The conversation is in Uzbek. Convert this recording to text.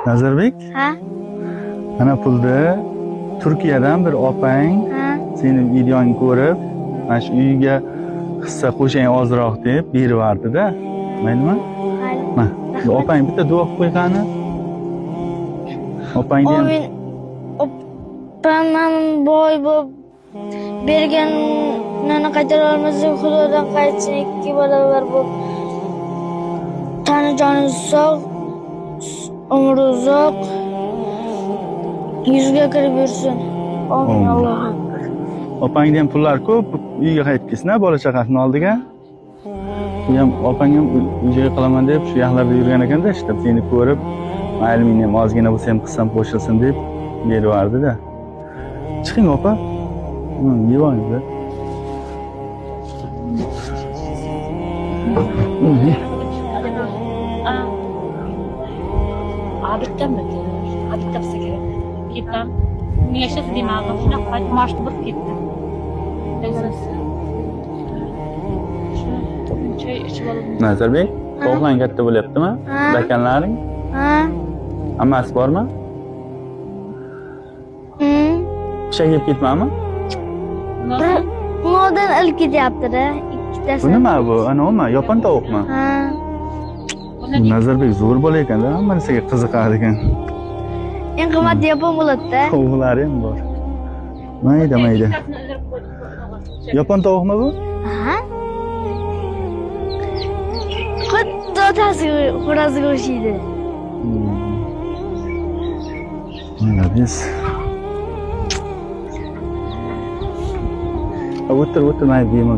Nazarbek, Ha? ana pulni Turkiyadan bir opang Ha? seni videongni ko'rib, mana shu uyiga hissa qo'shing ozroq deb berib yubordi-da. Maylimi? Mayli. Mana, opang bitta duo qilib qo'y qani. Opangni ham Amin. Opamam boy bo'lib berganini qaytara olmasa, Xudodan qaytsin, 2 barobar bo'lib. Tani joni sog', umri uzoq. Yuziga kirib yursin. Amin. Allohu akbar. opangni ham pullar ko'p, uyga qaytib kelsin-a, bola chaqasini oldiga. Bu ham opang ham uy-joy qilaman deb shu yoqlarda yurgan ekanda, işte seni ko'rib, mayli men ham ozgina bo'lsa ham qilsam qo'shilsin deb berib yubordi-da. Chiqing opa. Yevangda. Adettenmi? Adette bilse kerak. Ketdim. Yashasi demadim. Shunaqa payt moshni burib ketdi. Choy ichib oldim. Nazarbek, o'g'lan katta bo'lyaptimi? Ha. Dakanlaring? Ha? Ammasi bormi? Ishga kelib ketmami? Bundan ilk ketyapti-da, ikkitasi. Bu nima bu? Ana nima? Yopon tovuqmi? Ha. Bu Nazarbek zo'r bola ekanda, hamma narsaga qiziqar ekan. Eng qimmat yapon bo'ladi-da. Tovuqlari ham bor. Mayda. Yopon tovuqmi bu? Ha? Xuddi otasiga xo'roziga o'xshaydi. Молодец. O'tir, mayli, yema.